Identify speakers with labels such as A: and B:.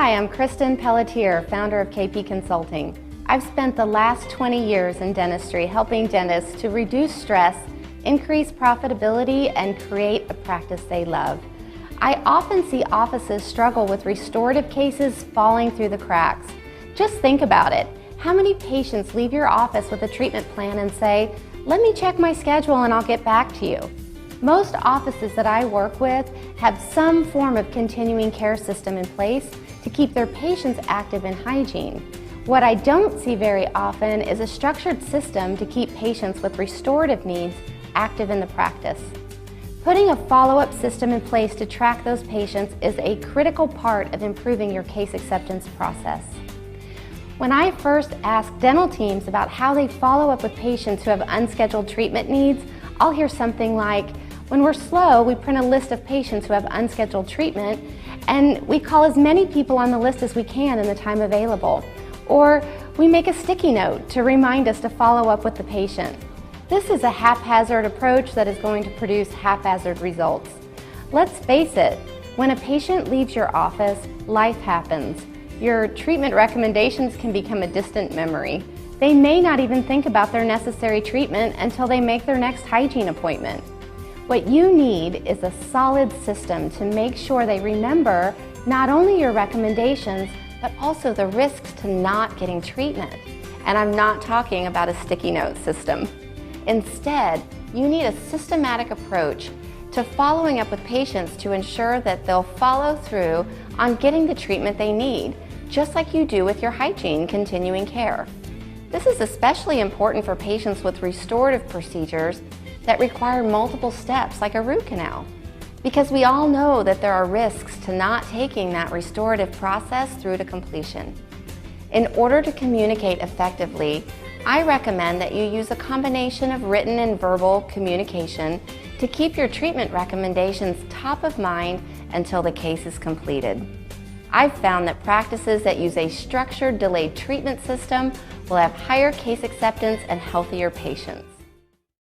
A: Hi, I'm Kristin Pelletier, founder of KP Consulting. I've spent the last 20 years in dentistry helping dentists to reduce stress, increase profitability, and create a practice they love. I often see offices struggle with restorative cases falling through the cracks. Just think about it. How many patients leave your office with a treatment plan and say, "Let me check my schedule and I'll get back to you"? Most offices that I work with have some form of continuing care system in place to keep their patients active in hygiene. What I don't see very often is a structured system to keep patients with restorative needs active in the practice. Putting a follow-up system in place to track those patients is a critical part of improving your case acceptance process. When I first ask dental teams about how they follow up with patients who have unscheduled treatment needs, I'll hear something like, "When we're slow, we print a list of patients who have unscheduled treatment, and we call as many people on the list as we can in the time available." Or, "We make a sticky note to remind us to follow up with the patient." This is a haphazard approach that is going to produce haphazard results. Let's face it, when a patient leaves your office, life happens. Your treatment recommendations can become a distant memory. They may not even think about their necessary treatment until they make their next hygiene appointment. What you need is a solid system to make sure they remember not only your recommendations, but also the risks to not getting treatment. And I'm not talking about a sticky note system. Instead, you need a systematic approach to following up with patients to ensure that they'll follow through on getting the treatment they need, just like you do with your hygiene continuing care. This is especially important for patients with restorative procedures that require multiple steps, like a root canal, because we all know that there are risks to not taking that restorative process through to completion. In order to communicate effectively, I recommend that you use a combination of written and verbal communication to keep your treatment recommendations top of mind until the case is completed. I've found that practices that use a structured delayed treatment system will have higher case acceptance and healthier patients.